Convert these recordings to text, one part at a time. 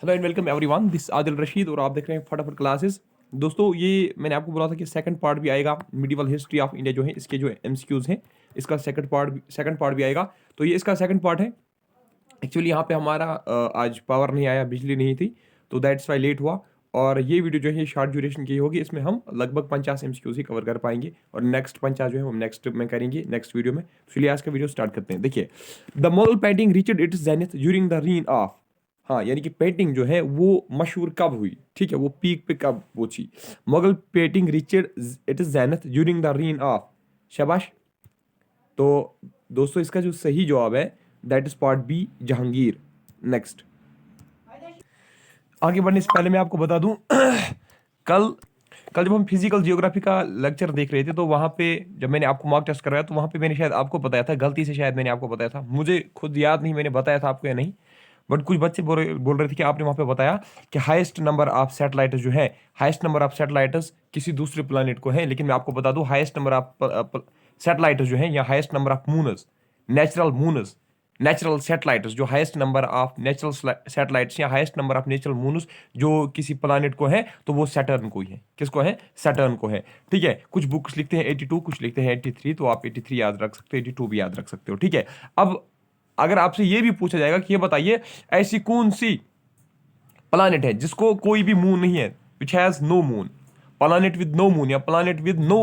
Hello and welcome everyone, this Adil Rashid और आप देख रहे हैं फटाफट क्लासेस। दोस्तों, ये मैंने आपको बोला था कि सेकंड पार्ट भी आएगा। मिडिवल हिस्ट्री ऑफ इंडिया जो है, इसके जो एमसीक्यूज हैं, इसका सेकंड पार्ट भी आएगा। तो ये इसका सेकंड पार्ट है। एक्चुअली यहाँ पे हमारा आज पावर नहीं आया, बिजली नहीं थी, तो दैट्स वाई लेट हुआ। और ये वीडियो जो है शॉर्ट ड्यूरेशन की होगी। इसमें हम लगभग 50 एमसीक्यूज ही कवर कर पाएंगे और नेक्स्ट 50 जो है हम नेक्स्ट में करेंगे, नेक्स्ट वीडियो में। चलिए आज का वीडियो स्टार्ट करते हैं। देखिए, the Mughal painting reached its zenith during the reign of. हाँ, यानी कि पेंटिंग जो है वो मशहूर कब हुई, ठीक है, वो पीक पे कब पहुंची। Mughal painting reached it is zenith during the reign of. शाबाश। तो दोस्तों, इसका जो सही जवाब है that is part B, Jahangir. Next, आगे बढ़ने से पहले मैं आपको बता दूं कल कल जब हम फिजिकल जियोग्राफी का लेक्चर देख रहे थे, तो वहां पे जब मैंने आपको मॉक टेस्ट कराया, तो वहां पे मैंने शायद आपको बताया था, गलती से शायद मैंने आपको बताया था, मुझे खुद याद नहीं मैंने बताया था आपको या नहीं। बट कुछ बच्चे बोल रहे थे कि आपने वहां पे बताया कि हाईएस्ट नंबर ऑफ सैटेलाइट जो है, हाईएस्ट नंबर ऑफ सैटेलाइट्स किसी दूसरे प्लानिट को है। लेकिन मैं आपको बता दूं, हाईएस्ट नंबर ऑफ सैटेलाइट जो है या highest number of moons, natural satellites, जो highest number of natural satellites या highest number of natural moons जो किसी प्लानिट को है, तो वो सैटर्न को ही है। किसको है? सैटर्न को है। ठीक है, कुछ बुक्स लिखते हैं 82, कुछ लिखते हैं 83, तो आप 83 याद रख सकते हो, 82 भी याद रख सकते हो। ठीक है, अब अगर आपसे ये भी पूछा जाएगा कि ये बताइए ऐसी कौन सी प्लानिट है जिसको कोई भी मून नहीं है, which has no moon, planet with no moon या planet with no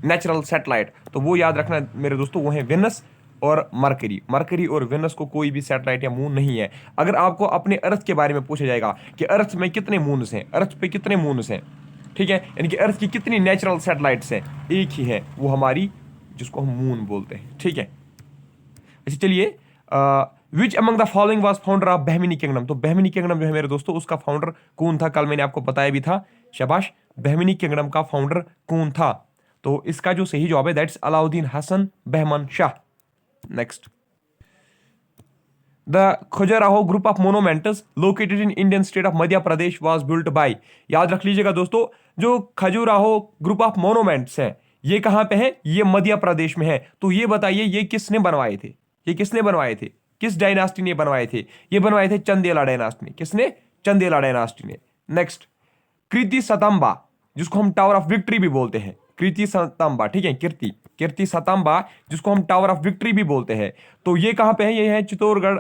natural satellite, तो वो याद रखना मेरे दोस्तों, वो है वेनस और मरकरी और वेनस को कोई भी सैटेलाइट या मून नहीं है। अगर आपको अपने अर्थ के बारे में पूछा जाएगा कि अर्थ में कितने मून्स हैं, अर्थ पे कितने मून्स हैं, ठीक है, यानी कि अर्थ की कितनी नेचुरल सैटेलाइट्स हैं, एक ही है, वो हमारी, जिसको हम मून बोलते हैं। ठीक है, अच्छा चलिए, which among the following was founder of Bahmani kingdom. तो बहमिनी किंगडम जो है मेरे दोस्तों, उसका फाउंडर कौन था? कल मैंने आपको बताया भी था। शाबाश। बहमिनी किंगडम का फाउंडर कौन था? तो इसका जो सही जवाब है that's Alauddin Hasan Bahman Shah. Next, the Khajuraho group of monuments located in Indian state of Madhya Pradesh was built by. याद रख लीजिएगा दोस्तों, जो खजुराहो ग्रुप ऑफ मोनोमेंट्स हैं, ये कहां पे है? ये मध्य प्रदेश में है। तो ये बताइए, ये किसने बनवाए थे? ये किसने बनवाए थे? किस डायनास्टी ने बनवाए थे? ये बनवाए थे चंदेला डायनास्टी ने। किसने? चंदेला डायनास्टी ने। नेक्स्ट, कृति सतंबा, जिसको हम टावर ऑफ विक्ट्री भी बोलते हैं, कृति सतंबा, ठीक है, कीर्ति कीर्ति सतंबा, जिसको हम टावर ऑफ विक्ट्री भी बोलते हैं, तो ये कहां पे है? ये है चित्तौड़गढ़।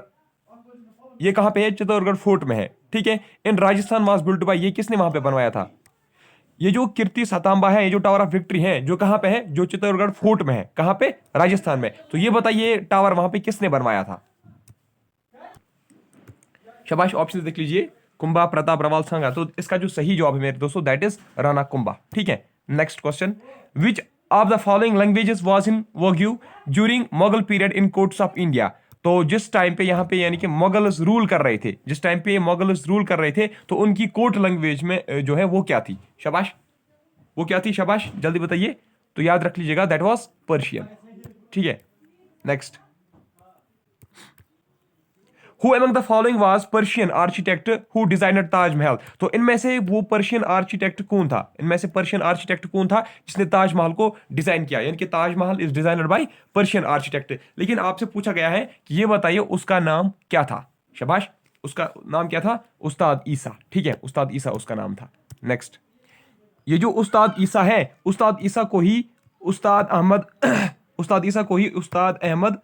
ये कहां पे है? चित्तौड़गढ़ फोर्ट में है। ठीक है, इन राजस्थान वाज बिल्ट बाय, ये किसने वहां पे बनवाया था? ये जो कीर्ति सतांबा है, ये जो टावर ऑफ विक्ट्री है, जो कहां पे है? जो चित्तौड़गढ़ फोर्ट में है। कहां पे? राजस्थान में। तो ये बताइए, टावर वहां पे किसने बनवाया था? शाबाश, ऑप्शन देख लीजिए, कुंभा, प्रताप, रवाल, संगा। तो इसका जो सही जवाब है मेरे दोस्तों दैट इज राणा कुंभा। ठीक है, next question, which of the following languages was in vogue during Mughal period in courts of India. तो जिस टाइम पे यहाँ पे यानी कि मुगल्स रूल कर रहे थे, जिस टाइम पे मुगल्स रूल कर रहे थे, तो उनकी कोर्ट लैंग्वेज में जो है वो क्या थी? शाबाश, वो क्या थी? शाबाश, जल्दी बताइए। तो याद रख लीजिएगा दैट वाज पर्शियन। ठीक है, next, who among the following was Persian architect who designed Taj Mahal. तो इनमें से वो पर्शियन आर्किटेक्ट कौन था? इनमें से पर्शियन आर्किटेक्ट कौन था जिसने ताजमहल को डिजाइन किया? यानी कि Taj Mahal is designed by Persian architect. लेकिन आपसे पूछा गया है कि ये बताइए उसका नाम क्या था। शाबाश, उसका नाम क्या था? उस्ताद ईसा। ठीक है, उस्ताद ईसा उसका नाम था। नेक्स्ट, ये जो उस्ताद ईसा है, उस्ताद ईसा को ही उस्ताद अहमद उस्ताद ईसा को ही उस्ताद अहमद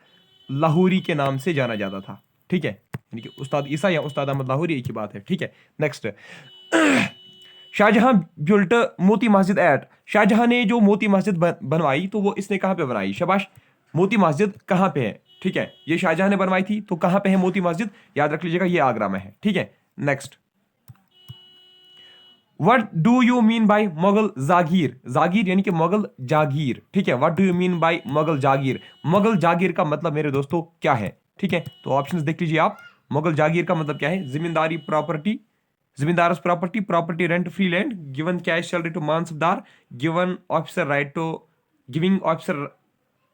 लाहौरी के नाम से जाना जाता था। ठीक है, यानी कि उस्ताद ईसा या उस्ताद अहमद लाहौरी एक ही बात है। ठीक है, next, Shahjahan built Moti Masjid eight. Shahjahan ने जो मोती मस्जिद बनवाई, तो वो इसने कहां पे बनाई? शाबाश, मोती मस्जिद कहां पे है? ठीक है, ये शाहजहां ने बनवाई थी, तो कहां पे है मोती मस्जिद? याद रख लीजिएगा, ये आगरा में है। ठीक है, next, what do you mean by Mughal jagir. Jagir यानी कि मुगल जागीर। ठीक है, what do you mean by Mughal jagir. Mughal jagir का मतलब मेरे दोस्तों क्या है? ठीक है, तो ऑप्शंस देख लीजिए आप। मुगल जागीर का मतलब क्या है? जिम्मेदारी प्रॉपर्टी, जिम्मेदार property, property rent free land, given cash salary to mansabdar, given officer right to, giving officer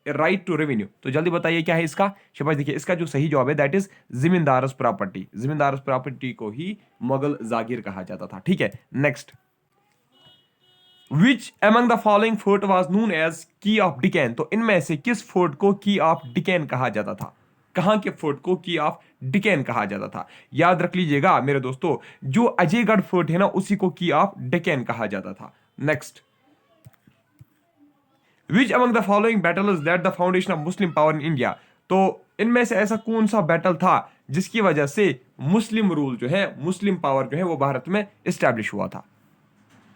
right to revenue. तो जल्दी बताइए क्या है इसका। शाबाश, देखिए इसका जो सही जवाब है दैट इज जिम्मेदारस प्रॉपर्टी। जिम्मेदारस प्रॉपर्टी को ही मुगल जागीर कहा जाता था। ठीक है, next, which among the following fort was known as key of Deccan. तो इनमें से किस फोर्ट को की ऑफ डिकेन कहा जाता था? कहां के फोर्ट को की ऑफ डिकेन कहा जाता था? याद रख लीजिएगा मेरे दोस्तों, जो अजयगढ़ फोर्ट है ना, उसी को की ऑफ डिकेन कहा जाता था। Next, which among the following battles that the foundation of Muslim power in India? तो इनमें से ऐसा कौन सा बैटल था जिसकी वजह से मुस्लिम रूल जो है, मुस्लिम पावर जो है वो भारत में इस्टेब्लिश हुआ था?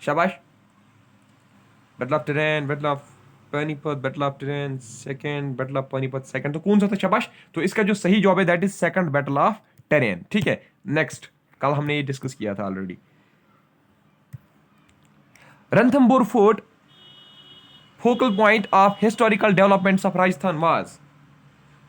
शाबाश। Battle of terrain, battle of Panipat, battle of terrain second, battle of Panipat second, तो कौन सा था? शाबाश। तो इसका जो सही जवाब है that is second battle of terrain. ठीक है, नेक्स्ट, कल हमने ये डिस्कस किया था already. Ranthambore fort focal point of historical developments of Rajasthan was?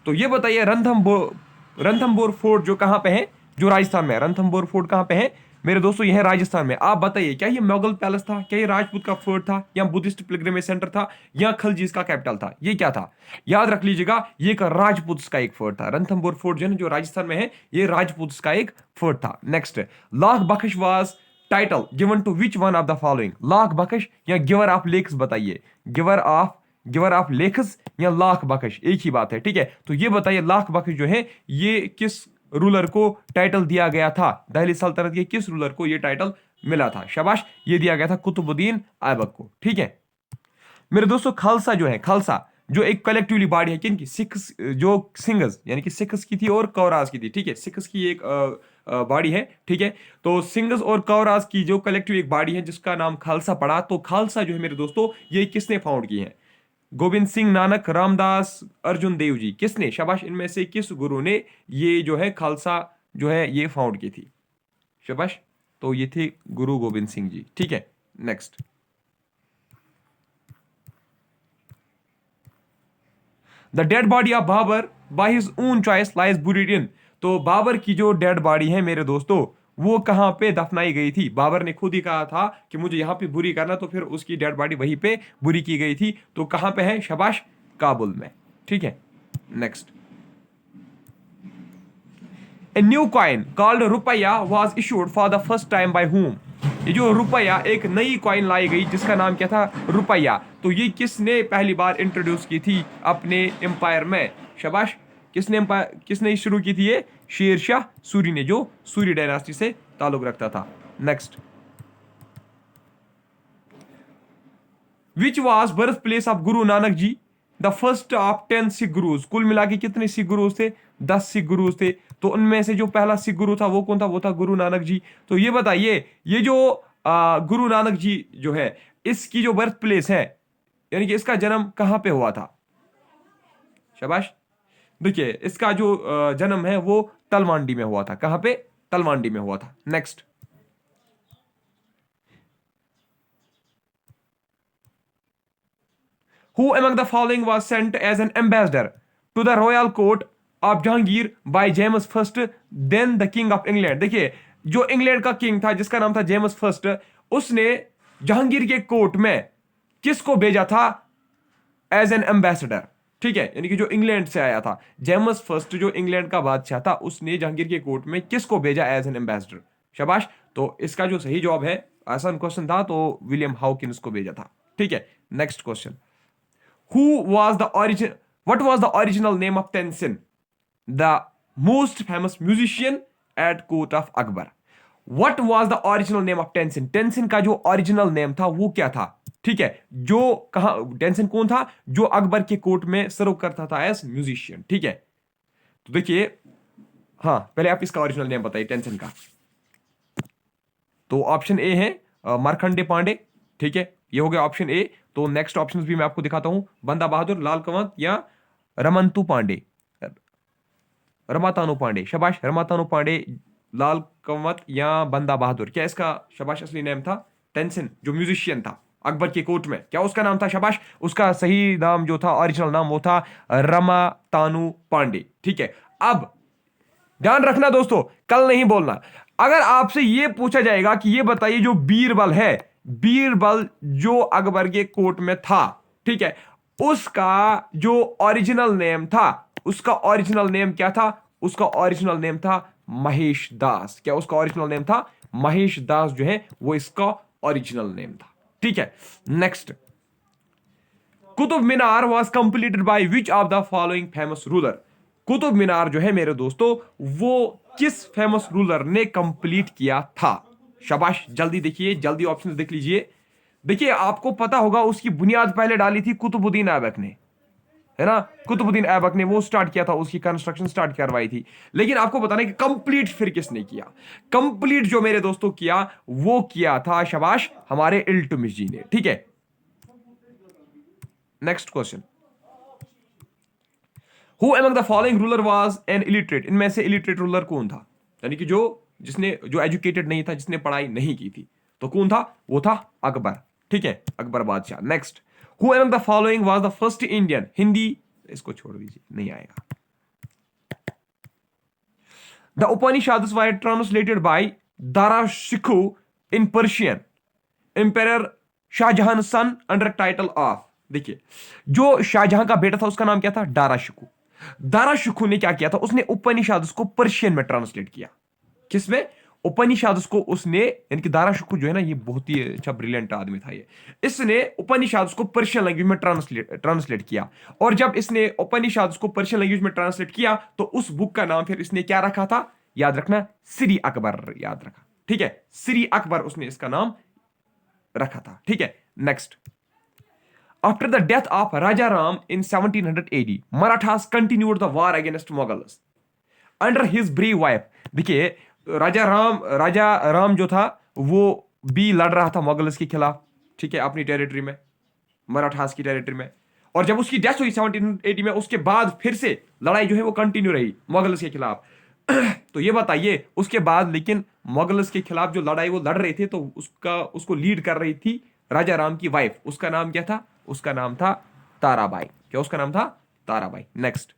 तो ये बताइए, रणथंबोर फोर्ट जो कहां पे है, जो राजस्थान में है, रणथंबोर फोर्ट कहां पे है मेरे दोस्तों? ये है राजस्थान में। आप बताइए, क्या ये मुगल पैलेस था, क्या ये राजपूत का फोर्ट था, या बुद्धिस्ट पिलग्रिमेज सेंटर था, या खलजीज का कैपिटल था? ये क्या था? याद रख लीजिएगा, ये एक राजपूत का एक फोर्ट था। रणथंबोर फोर्ट जो है जो राजस्थान में है, ये राजपूत का एक फोर्ट था। Next, Lakh Bakhsh was title given to which one of the following? Lakh Bakhsh या गिवर ऑफ लेक्स? बताइए, गिवर ऑफ लेक्स या लाख बख्श, एक ही बात है। ठीक है, तो ये बताइए, लाख बख्श जो है ये किस रूलर को टाइटल दिया गया था? दिल्ली सल्तनत के किस रूलर को ये टाइटल मिला था? शाबाश, ये दिया गया था कुतुबुद्दीन ऐबक को। ठीक है मेरे दोस्तों, खालसा जो है, खालसा जो एक कलेक्टिवली बॉडी है, किनकी? सिख्स, जो सिंघस यानी कि सिख्स की थी और कौराज की थी। ठीक है, सिख्स की एक बॉडी है। ठीक है, तो सिंघस और कौराज की जो कलेक्टिव एक बॉडी है जिसका नाम खालसा पड़ा। तो खालसा जो है मेरे दोस्तों, ये किसने फाउंड की है? गोविंद सिंह, नानक, रामदास, अर्जुन देव जी, किसने? शाबाश, इनमें से किस गुरु ने ये जो है खालसा जो है ये फाउंड की थी? शाबाश, तो ये थे गुरु गोविंद सिंह जी। ठीक है, next, the dead body of Babur by his own choice lies buried in? तो बाबर की जो डेड बॉडी है मेरे दोस्तों, वो कहां पे दफनाई गई थी? बाबर ने खुद ही कहा था कि मुझे यहां पे बुरी करना, तो फिर उसकी डेड बॉडी वहीं पे बुरी की गई थी। तो कहां पे है? शाबाश, काबुल में। ठीक है, next, a new coin called rupiya was issued for the first time by whom? ये जो रुपया, एक नई कॉइन लाई गई जिसका नाम क्या था? रुपया। तो ये किसने पहली बार इंट्रोड्यूस की थी अपने एम्पायर में? शाबाश, किसने शुरू की थी? ये शेर शाह सूरी ने, जो सूरी डायनास्टी से ताल्लुक रखता था। Next, which was birth place of Guru Nanak ji, the first of 10 Sikh gurus? कुल मिला के कितने सिख गुरुज थे? 10 सिख गुरुज थे। तो उनमें से जो पहला सिख गुरु था वो कौन था? वो था गुरु नानक जी। तो ये बताइए, ये जो गुरु नानक जी जो है, इसकी जो बर्थ प्लेस है, यानी कि इसका जन्म कहां पे हुआ था? शाबाश, देखिए, इसका जो जन्म है वो तलवांडी में हुआ था। कहां पे? तलवांडी में हुआ था। Next, Who among the following was sent as an ambassador to the royal court of Jahangir by James first, then the king of England? देखिए, जो इंग्लैंड का किंग था जिसका नाम था जेम्स फर्स्ट, उसने जहांगीर के कोर्ट में किसको भेजा था एज एन एम्बेसडर? ठीक है, यानी कि जो इंग्लैंड से आया था, जेम्स फर्स्ट जो इंग्लैंड का बादशाह था, उसने जहांगीर के कोर्ट में किसको भेजा एज एन एम्बेसडर? शाबाश, तो इसका जो सही जवाब है, आसान क्वेश्चन था, तो विलियम हाउकिंस को भेजा था। ठीक है, next question, Who was the origin? What was the original name of Tenzin, the most famous musician at court of Akbar? What was the original name of Tenzin? Tenzin का जो original name था वो क्या था? ठीक है, जो कहा टेंसन कौन था? जो अकबर के कोर्ट में सर्व करता था एज म्यूजिशियन। ठीक है, तो देखिए, हाँ, पहले आप इसका ओरिजिनल नेम बताइए टेंसन का। तो ऑप्शन ए है मार्कंडे पांडे। ठीक है, ये हो गया ऑप्शन ए। तो नेक्स्ट ऑप्शंस भी मैं आपको दिखाता हूं, बंदा बहादुर, लाल कंवत या रमंतु पांडे, रमातानु पांडे। शाबाश, रमातानु पांडे, लाल कंवत या बंदा बहादुर। क्या इसका शाबाश असली नेम था? टेंसन जो म्यूजिशियन था अकबर के कोर्ट में, क्या उसका नाम था? शाबाश, उसका सही नाम जो था, ओरिजिनल नाम, वो था रमातानु पांडे। ठीक है, अब ध्यान रखना दोस्तों, कल नहीं बोलना। अगर आपसे यह पूछा जाएगा कि ये बताइए, जो बीरबल है, बीरबल जो अकबर के कोर्ट में था, ठीक है, उसका जो ओरिजिनल नेम था, उसका ओरिजिनल नेम क्या था? उसका ओरिजिनल नेम था महेश दास। क्या उसका ओरिजिनल नेम था? महेश दास जो है वो इसका ओरिजिनल नेम था। ठीक है, next, Qutub Minar was completed by which of the following famous ruler? Qutub Minar जो है मेरे दोस्तों, वो किस फेमस रूलर ने कंप्लीट किया था? शाबाश, जल्दी देखिए, जल्दी ऑप्शन देख लीजिए। देखिए, आपको पता होगा उसकी बुनियाद पहले डाली थी कुतुबुद्दीन ऐबक ने, है ना। कुतुबुद्दीन ऐबक ने वो स्टार्ट किया था, उसकी कंस्ट्रक्शन स्टार्ट करवाई थी। लेकिन आपको बताना है कि कंप्लीट फिर किसने किया? कंप्लीट जो मेरे दोस्तों किया, वो किया था, शाबाश, हमारे इल्तुतमिश जी ने। ठीक है, next question. Who among the following ruler was an illiterate? इनमें से इलिटरेट रूलर कौन था? यानी कि जो एजुकेटेड नहीं था, जिसने पढ़ाई नहीं की थी, तो कौन था? वो था अकबर। ठीक है, Akbar Badshah. Next, who among the following was the first Indian Hindi, इसको छोड़ दीजिए, नहीं आएगा। The Upanishads were translated by Dara Shikoh in Persian empire Shahjahan son under title of. देखिए, जो शाहजहां का बेटा था उसका नाम क्या था? दाराशिको। दाराशिको ने क्या किया था? उसने उपनिषाद को पर्शियन में ट्रांसलेट किया। किसमें? उपनिषाद को उसने, यानी कि दाराशिको जो है ना, ये बहुत ही अच्छा ब्रिलियंट आदमी था ये। इसने उपनिषाद को पर्शियन लैंग्वेज में ट्रांसलेट किया। और जब इसने उपनिषाद को पर्शियन लैंग्वेज में ट्रांसलेट किया, तो उस बुक का नाम फिर इसने क्या रखा था? याद रखना, सिरी अकबर, याद रखा। ठीक है, सिरी अकबर उसने इसका नाम रखा था। ठीक है, next. After the death of Raja Ram in 1700 AD, Marathas continued the war against Mughals under his brave wife. देखिए, राजा राम जो था, वो भी लड़ रहा था मुगल्स के खिलाफ, ठीक है, अपनी टेरिटरी में, मराठास की टेरिटरी में। और जब उसकी डेथ हुई 1780 में, उसके बाद फिर से लड़ाई जो है वो कंटिन्यू रही मुगल्स के खिलाफ। तो ये बताइए, उसके बाद लेकिन मुगल्स के खिलाफ जो लड़ाई वो लड़ रहे थे, तो उसको लीड कर रही थी राजा राम की वाइफ। उसका नाम क्या था? उसका नाम था ताराबाई। क्या उसका नाम था? ताराबाई। नेक्स्ट,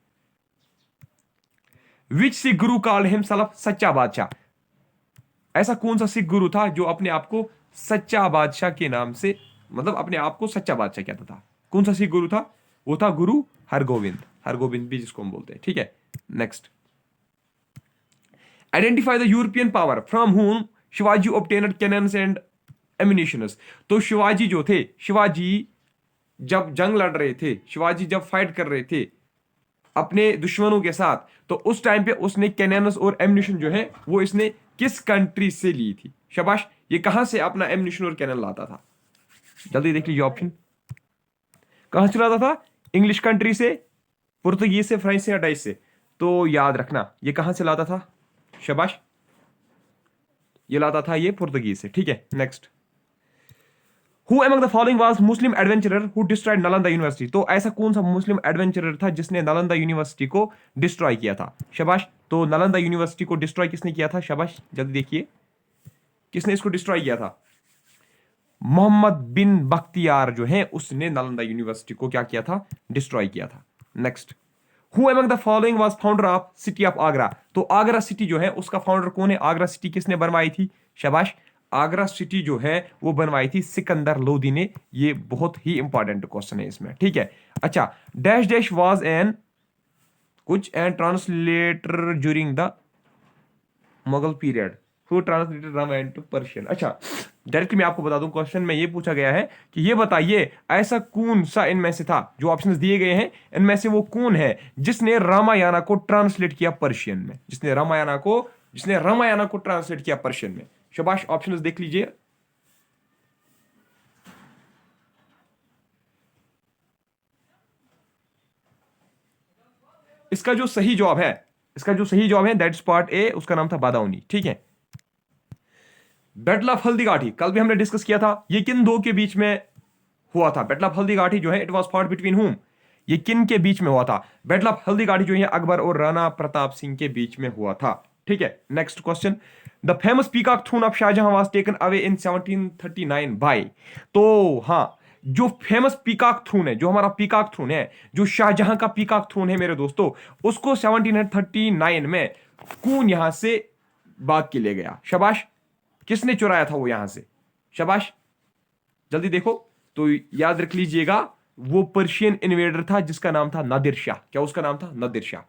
विच सिख गुरु कॉल्ड हिमसेल्फ सच्चा बादशाह? ऐसा कौन सा सिख गुरु था जो अपने आप को सच्चा बादशाह के नाम से, मतलब अपने आप को सच्चा बादशाह कहता था? कौन सा सिख गुरु था? वो था गुरु हरगोविंद। हरगोविंद भी जिसको हम बोलते हैं। ठीक है, next, identify the European power from whom Shivaji obtained cannons and ammunitions. तो शिवाजी जो थे, शिवाजी जब जंग लड़ रहे थे, शिवाजी जब फाइट कर रहे थे अपने दुश्मनों के साथ, तो उस टाइम पे उसने कैनन्स और एम्यूनिशन जो है वो इसने किस कंट्री से ली थी? शाबाश, ये कहां से अपना एम्यूनिशन और कैनन लाता था? जल्दी देख लीजिए ऑप्शन। कहां से लाता था? इंग्लिश कंट्री से, पुर्तगीज से, फ्रेंच से या डच से? तो याद रखना, ये कहां से लाता था? शाबाश, ये लाता था ये पुर्तगीज से। ठीक है, next, who among the following was Muslim adventurer who destroyed Nalanda university? तो ऐसा कौन सा मुस्लिम एडवेंचरर था जिसने नालंदा यूनिवर्सिटी को डिस्ट्रॉय किया था? शाबाश, तो नालंदा यूनिवर्सिटी को डिस्ट्रॉय किसने किया था? शाबाश, जल्दी देखिए, किसने इसको डिस्ट्रॉय किया था? मोहम्मद बिन बख्तियार जो है, उसने नालंदा यूनिवर्सिटी को क्या किया था? डिस्ट्रॉय किया था। Next, who among the following was founder of city of Agra? तो आगरा सिटी जो है उसका फाउंडर कौन है? आगरा सिटी किसने बनवाई थी? शाबाश, आगरा सिटी जो है वो बनवाई थी सिकंदर लोदी ने। ये बहुत ही इंपॉर्टेंट क्वेश्चन है इसमें। ठीक है, अच्छा, डैश डैश वाज एन कुछ and translator during the Mughal period who translated Ramayana to Persian. अच्छा, डायरेक्टली मैं आपको बता दूं, क्वेश्चन में ये पूछा गया है कि ये बताइए ऐसा कौन सा इनमें से था, जो ऑप्शंस दिए गए हैं इनमें से वो कौन है जिसने रामायण को ट्रांसलेट किया पर्शियन में? जिसने रामायण को ट्रांसलेट किया पर्शियन में? शाबाश, ऑप्शंस देख लीजिए। इसका जो सही जवाब है दैट्स पार्ट ए, उसका नाम था बादाउनी। ठीक है, बैटल ऑफ हल्दीघाटी कल भी हमने डिस्कस किया था। ये किन दो के बीच में हुआ था? बैटल ऑफ हल्दीघाटी जो है इट वाज फॉट बिटवीन हुम? ये किन के बीच में हुआ था? बैटल ऑफ हल्दीघाटी जो है अकबर और राणा प्रताप सिंह के बीच में हुआ था। ठीक है, next question, the famous peacock throne of Shah Jahan was taken away in 1739 by. तो हाँ, जो फेमस पीकॉक थ्रोन है, जो हमारा पीकॉक थ्रोन है, जो शाहजहां का पीकॉक थ्रोन है मेरे दोस्तों, उसको 1739 में कौन यहां से भाग के ले गया? शाबाश, किसने चुराया था वो यहां से? शाबाश, जल्दी देखो। तो याद रख लीजिएगा, वो पर्शियन इन्वेडर था जिसका नाम था नादिर शाह। क्या उसका नाम था? नादिर शाह।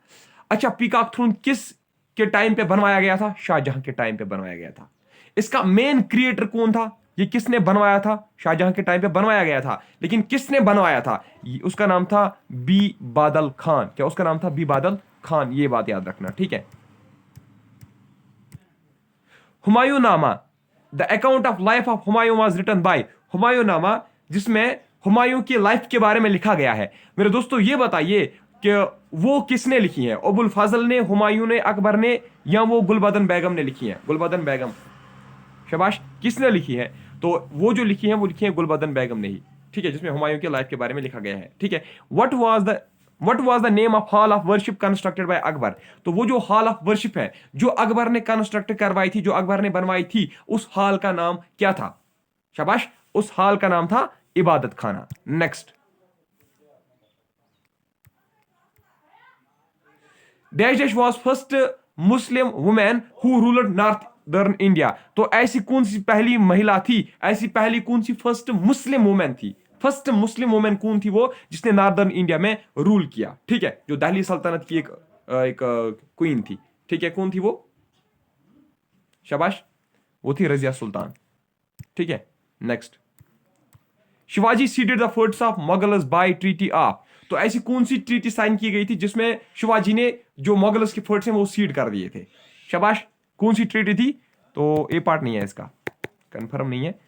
अच्छा, पीकॉक थ्रोन किस के टाइम पे बनवाया गया था? शाहजहां के टाइम पे बनवाया गया था। इसका मेन क्रिएटर कौन था? ये किसने बनवाया था? शाहजहां के टाइम पे बनवाया गया था, लेकिन किसने बनवाया था? उसका नाम था बी बादल खान। क्या उसका नाम था? बी बादल खान, ये बात याद रखना, ठीक है। Humayun Nama, the account of life of Humayun was written by, Humayun Nama जिसमें हुमायूं की लाइफ के बारे में लिखा गया है। मेरे दोस्तों ये बताइए कि वो किसने लिखी है, अबुल फजल ने, हुमायूं ने, अकबर ने, या वो गुलबदन बेगम ने लिखी है? गुलबदन बेगम, शाबाश। किसने लिखी है? तो वो जो लिखी है वो लिखी है गुलबदन बेगम ने ही, ठीक है, जिसमें हुमायूं की लाइफ के बारे में लिखा गया है, ठीक है। What was the name of hall of worship constructed by Akbar? तो वो जो हॉल ऑफ वर्शिप है जो अकबर ने कंस्ट्रक्ट करवाई थी, जो अकबर ने बनवाई थी, उस हॉल का नाम क्या था? शाबाश, उस हॉल का नाम था इबादत खाना। Next, dash dash was first Muslim women who ruled northern India. तो ऐसी कौन सी पहली महिला थी, ऐसी पहली कौन सी फर्स्ट मुस्लिम वुमेन थी? फर्स्ट मुस्लिम वुमेन कौन थी वो जिसने नॉर्दर्न इंडिया में रूल किया, ठीक है, जो दिल्ली सल्तनत की एक क्वीन थी, ठीक है, कौन थी वो? शाबाश, वो थी रजिया सुल्तान, ठीक है। Next, Shivaji ceded the forts of Mughals by treaty of. तो ऐसी कौन सी ट्रीटी साइन की गई थी जिसमें शिवाजी ने जो मुगल्स के फोर्ट्स हैं वो सीड कर दिए थे? शाबाश, कौन सी ट्रीटी थी? तो ए पार्ट नहीं है इसका, कंफर्म नहीं है।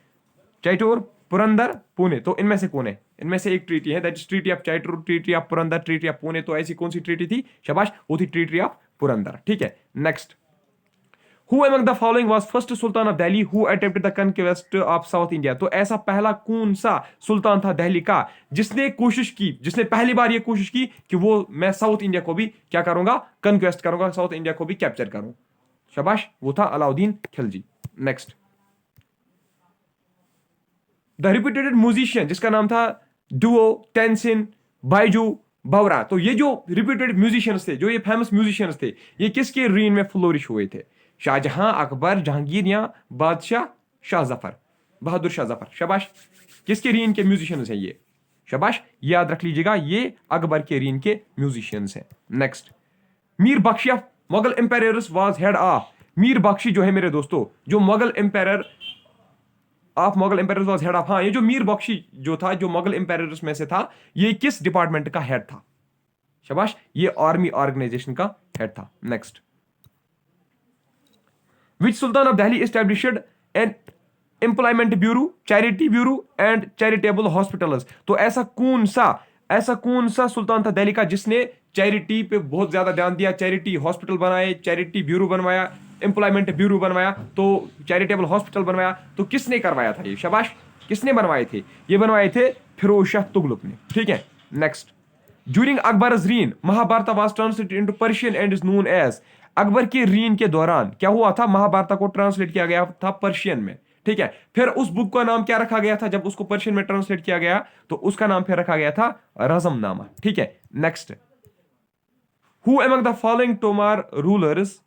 चैटूर, पुरंदर, पुणे, तो इनमें से कौन है? इनमें से एक ट्रीटी है, that is treaty of Chatur, treaty of Purandar, treaty of Pune. तो ऐसी कौन सी ट्रीटी थी? शाबाश, वो थी ट्रीटी ऑफ पुरंदर, ठीक है। Next, Who among the following was first Sultan of Delhi who attempted the conquest of South India? तो ऐसा पहला कौन सा सुल्तान था दिल्ली का जिसने कोशिश की, जिसने पहली बार ये कोशिश की कि वो मैं साउथ इंडिया को भी क्या करूंगा, कंक्वेस्ट करूंगा, साउथ इंडिया को भी कैप्चर करूं? शाबाश, वो था Alauddin Khilji. Next, the reputed musician जिसका नाम था डुओ, टेंसिन, बाइजू, बावरा। तो ये जो रिप्यूटेड म्यूजिशियंस थे, जो ये फेमस म्यूजिशियंस थे, ये किसके रीन में फ्लोरिश हुए थे? शाहजहां, अकबर, जहांगीर या बादशाह शाह जफर, बहादुर शाह जफर? शाबाश, किसके रीन के म्यूजिशियंस हैं ये? शाबाश, याद रख लीजिएगा, ये अकबर के रीन के म्यूजिशियंस हैं। Next, Mir Bakhshi of Mughal emperors was head of. Mir Bakhshi जो है मेरे दोस्तों, जो Mughal empire of Mughal emperors was head of, हाँ, ये जो मीर बख्शी जो था, जो मुगल एम्पायरर्स में से था, ये किस डिपार्टमेंट का हेड था? शाबाश, ये आर्मी ऑर्गेनाइजेशन का हेड था। Next, Which Sultan of Delhi established an employment bureau, charity bureau and charitable hospitals? तो ऐसा कौन सा सुल्तान था दिल्ली का जिसने चैरिटी पे बहुत ज्यादा ध्यान दिया, चैरिटी हॉस्पिटल बनाए, चैरिटी ब्यूरो बनवाया, एम्प्लॉयमेंट ब्यूरो बनवाया, तो चैरिटेबल हॉस्पिटल बनवाया? तो किसने करवाया था ये? शाबाश, किसने बनवाए थे? ये बनवाए थे फिरोज शाह तुगलक ने, ठीक है। Next, during Akbar's reign Mahabharata was translated into Persian and is known as. Akbar के रीन के दौरान क्या हुआ था? महाभारत को ट्रांसलेट किया गया था पर्शियन में, ठीक है। फिर उस बुक का नाम क्या रखा गया था जब उसको पर्शियन में ट्रांसलेट किया गया? तो उसका नाम फिर रखा गया था रज़मनामा, ठीक है। Next, who among the following Tomar rulers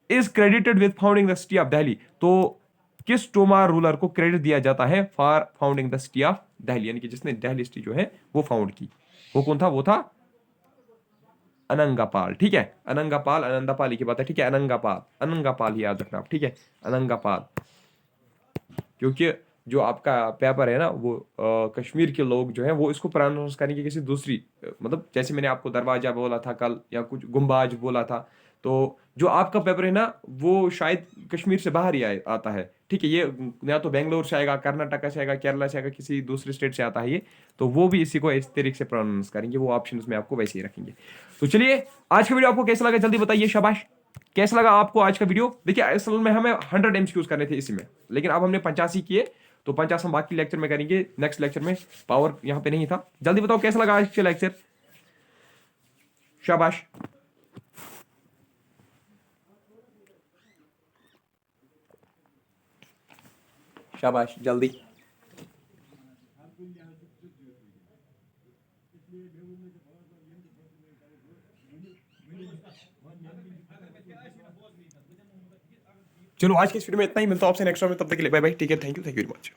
is credited with founding the city of Delhi? तो किस तोमार रूलर को क्रेडिट दिया जाता है for founding the city of Delhi, यानी कि जिसने दिल्ली सिटी जो है वो फाउंड की? वो कौन था? वो था अनंगापाल, ठीक है। अनंगापाल, अनंदापाल की बात है, ठीक है। अनंगापाल, अनंगापाल ही याद रखना आप, ठीक है, अनंगापाल। क्योंकि जो आपका पेपर है ना वो कश्मीर के लोग जो है वो इसको प्रोनाउंस करेंगे किसी दूसरी मतलब जैसे मैंने आपको दरवाजा बोला था कल या कुछ गुम्बाज बोला था, तो जो आपका पेपर है ना वो शायद कश्मीर से बाहर ही आता है, ठीक है। ये या तो बेंगलोर से आएगा, कर्नाटक से आएगा, केरला से आएगा, किसी दूसरे स्टेट से आता है ये, तो वो भी इसी को इस तरीके से प्रोनाउंस करेंगे, वो ऑप्शन उसमें आपको वैसे ही रखेंगे। तो चलिए, आज का वीडियो आपको कैसा लगा जल्दी बताइए, शाबाश। कैसा लगा आपको आज का वीडियो? देखिए असल में हमें 100 MCQs करने थे इसी में, लेकिन अब हमने 85 किए, तो 50 हम बाकी लेक्चर में करेंगे, नेक्स्ट लेक्चर में। पावर यहाँ पे नहीं था। जल्दी बताओ कैसा लगा आज का लेक्चर? शाबाश। शाबाश, जल्दी। चलो आज के इस वीडियो में इतना ही, मिलता हूं आपसे नेक्स्ट में, तब तक के लिए बाय बाय, ठीक है, थैंक यू वेरी मच।